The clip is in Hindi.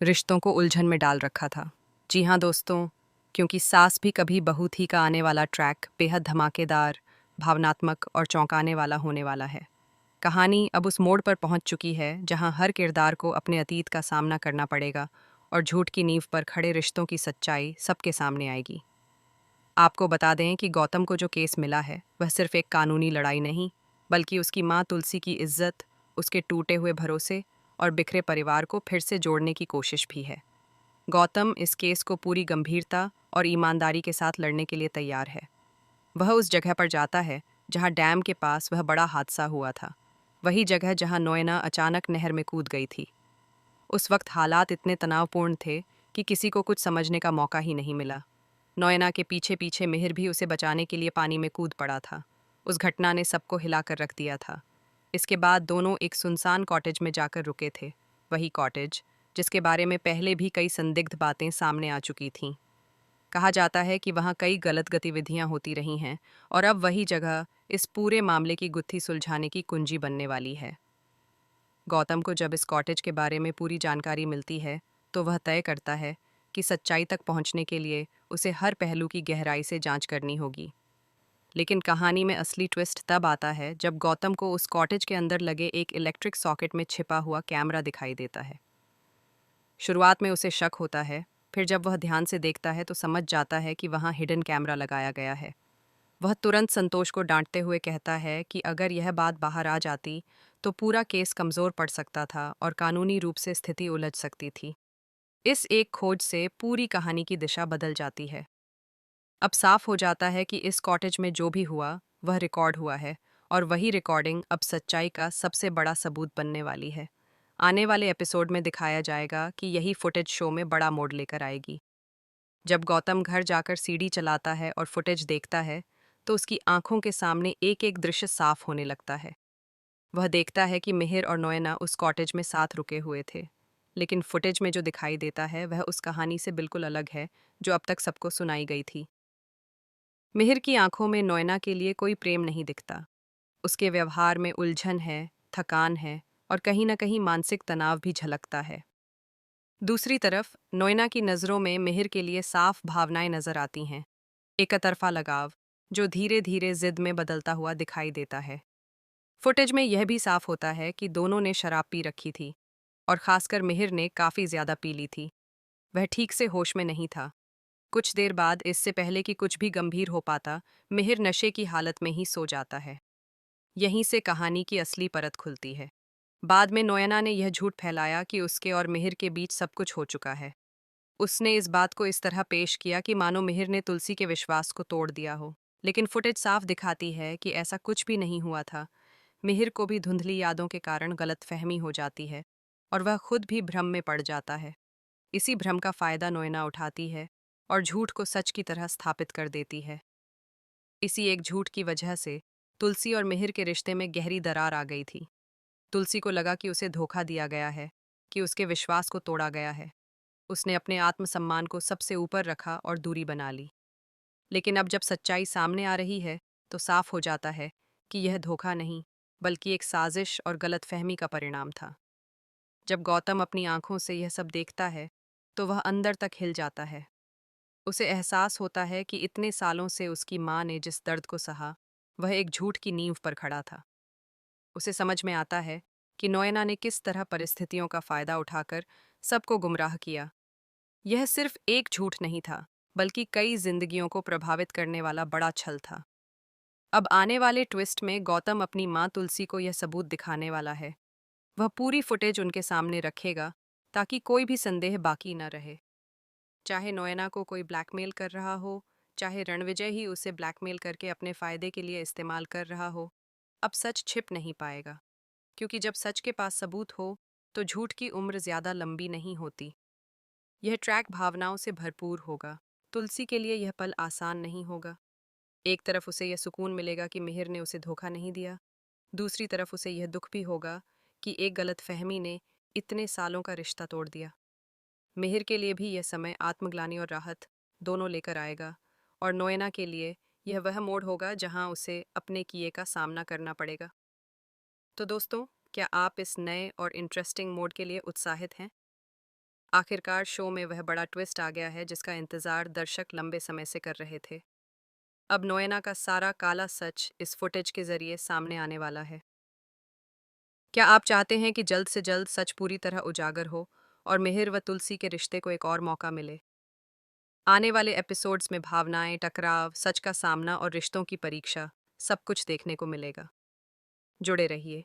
रिश्तों को उलझन में डाल रखा था। जी हाँ दोस्तों, क्योंकि सास भी कभी बहू थी का आने वाला ट्रैक बेहद धमाकेदार, भावनात्मक और चौंकाने वाला होने वाला है। कहानी अब उस मोड़ पर पहुंच चुकी है जहां हर किरदार को अपने अतीत का सामना करना पड़ेगा और झूठ की नींव पर खड़े रिश्तों की सच्चाई सबके सामने आएगी। आपको बता दें कि गौतम को जो केस मिला है वह सिर्फ एक कानूनी लड़ाई नहीं, बल्कि उसकी माँ तुलसी की इज्जत, उसके टूटे हुए भरोसे और बिखरे परिवार को फिर से जोड़ने की कोशिश भी है। गौतम इस केस को पूरी गंभीरता और ईमानदारी के साथ लड़ने के लिए तैयार है। वह उस जगह पर जाता है जहां डैम के पास वह बड़ा हादसा हुआ था, वही जगह जहां नोएना अचानक नहर में कूद गई थी। उस वक्त हालात इतने तनावपूर्ण थे कि किसी को कुछ समझने का मौका ही नहीं मिला। नोएना के पीछे पीछे मिहिर भी उसे बचाने के लिए पानी में कूद पड़ा था। उस घटना ने सबको हिलाकर रख दिया था। इसके बाद दोनों एक सुनसान कॉटेज में जाकर रुके थे, वही कॉटेज जिसके बारे में पहले भी कई संदिग्ध बातें सामने आ चुकी थीं। कहा जाता है कि वहाँ कई गलत गतिविधियां होती रही हैं और अब वही जगह इस पूरे मामले की गुत्थी सुलझाने की कुंजी बनने वाली है। गौतम को जब इस कॉटेज के बारे में पूरी जानकारी मिलती है तो वह तय करता है कि सच्चाई तक पहुंचने के लिए उसे हर पहलू की गहराई से जांच करनी होगी। लेकिन कहानी में असली ट्विस्ट तब आता है जब गौतम को उस कॉटेज के अंदर लगे एक इलेक्ट्रिक सॉकेट में छिपा हुआ कैमरा दिखाई देता है। शुरुआत में उसे शक होता है, फिर जब वह ध्यान से देखता है तो समझ जाता है कि वहाँ हिडन कैमरा लगाया गया है। वह तुरंत संतोष को डांटते हुए कहता है कि अगर यह बात बाहर आ जाती तो पूरा केस कमज़ोर पड़ सकता था और कानूनी रूप से स्थिति उलझ सकती थी। इस एक खोज से पूरी कहानी की दिशा बदल जाती है। अब साफ हो जाता है कि इस कॉटेज में जो भी हुआ वह रिकॉर्ड हुआ है और वही रिकॉर्डिंग अब सच्चाई का सबसे बड़ा सबूत बनने वाली है। आने वाले एपिसोड में दिखाया जाएगा कि यही फुटेज शो में बड़ा मोड़ लेकर आएगी। जब गौतम घर जाकर सीडी चलाता है और फुटेज देखता है तो उसकी आंखों के सामने एक एक दृश्य साफ होने लगता है। वह देखता है कि मिहिर और नोएना उस कॉटेज में साथ रुके हुए थे, लेकिन फुटेज में जो दिखाई देता है वह उस कहानी से बिल्कुल अलग है जो अब तक सबको सुनाई गई थी। मिहिर की आंखों में नोएना के लिए कोई प्रेम नहीं दिखता। उसके व्यवहार में उलझन है, थकान है और कहीं न कहीं मानसिक तनाव भी झलकता है। दूसरी तरफ नोएना की नज़रों में मिहिर के लिए साफ भावनाएं नजर आती हैं, एकतरफा लगाव जो धीरे धीरे जिद में बदलता हुआ दिखाई देता है। फुटेज में यह भी साफ होता है कि दोनों ने शराब पी रखी थी और खासकर मिहिर ने काफ़ी ज़्यादा पी ली थी। वह ठीक से होश में नहीं था। कुछ देर बाद, इससे पहले कि कुछ भी गंभीर हो पाता, मिहिर नशे की हालत में ही सो जाता है। यहीं से कहानी की असली परत खुलती है। बाद में नोयना ने यह झूठ फैलाया कि उसके और मिहिर के बीच सब कुछ हो चुका है। उसने इस बात को इस तरह पेश किया कि मानो मिहिर ने तुलसी के विश्वास को तोड़ दिया हो। लेकिन फुटेज साफ दिखाती है कि ऐसा कुछ भी नहीं हुआ था। मिहिर को भी धुंधली यादों के कारण गलतफहमी हो जाती है और वह खुद भी भ्रम में पड़ जाता है। इसी भ्रम का फायदा नोएना उठाती है और झूठ को सच की तरह स्थापित कर देती है। इसी एक झूठ की वजह से तुलसी और मिहिर के रिश्ते में गहरी दरार आ गई थी। तुलसी को लगा कि उसे धोखा दिया गया है, कि उसके विश्वास को तोड़ा गया है। उसने अपने आत्मसम्मान को सबसे ऊपर रखा और दूरी बना ली। लेकिन अब जब सच्चाई सामने आ रही है तो साफ हो जाता है कि यह धोखा नहीं, बल्कि एक साजिश और गलतफहमी का परिणाम था। जब गौतम अपनी आंखों से यह सब देखता है तो वह अंदर तक हिल जाता है। उसे एहसास होता है कि इतने सालों से उसकी माँ ने जिस दर्द को सहा, वह एक झूठ की नींव पर खड़ा था। उसे समझ में आता है कि नोएना ने किस तरह परिस्थितियों का फायदा उठाकर सबको गुमराह किया। यह सिर्फ एक झूठ नहीं था, बल्कि कई जिंदगियों को प्रभावित करने वाला बड़ा छल था। अब आने वाले ट्विस्ट में गौतम अपनी माँ तुलसी को यह सबूत दिखाने वाला है। वह पूरी फुटेज उनके सामने रखेगा ताकि कोई भी संदेह बाकी न रहे। चाहे नोएना को कोई ब्लैकमेल कर रहा हो, चाहे रणविजय ही उसे ब्लैकमेल करके अपने फायदे के लिए इस्तेमाल कर रहा हो, अब सच छिप नहीं पाएगा। क्योंकि जब सच के पास सबूत हो तो झूठ की उम्र ज्यादा लंबी नहीं होती। यह ट्रैक भावनाओं से भरपूर होगा। तुलसी के लिए यह पल आसान नहीं होगा। एक तरफ उसे यह सुकून मिलेगा कि मिहिर ने उसे धोखा नहीं दिया, दूसरी तरफ उसे यह दुख भी होगा कि एक गलतफहमी ने इतने सालों का रिश्ता तोड़ दिया। मिहिर के लिए भी यह समय आत्मग्लानि और राहत दोनों लेकर आएगा, और नोएना के लिए यह वह मोड़ होगा जहां उसे अपने किए का सामना करना पड़ेगा। तो दोस्तों, क्या आप इस नए और इंटरेस्टिंग मोड के लिए उत्साहित हैं? आखिरकार शो में वह बड़ा ट्विस्ट आ गया है जिसका इंतजार दर्शक लंबे समय से कर रहे थे। अब नोएना का सारा काला सच इस फुटेज के जरिए सामने आने वाला है। क्या आप चाहते हैं कि जल्द से जल्द सच पूरी तरह उजागर हो और मिहिर व तुलसी के रिश्ते को एक और मौका मिले? आने वाले एपिसोड्स में भावनाएं, टकराव, सच का सामना और रिश्तों की परीक्षा सब कुछ देखने को मिलेगा। जुड़े रहिए।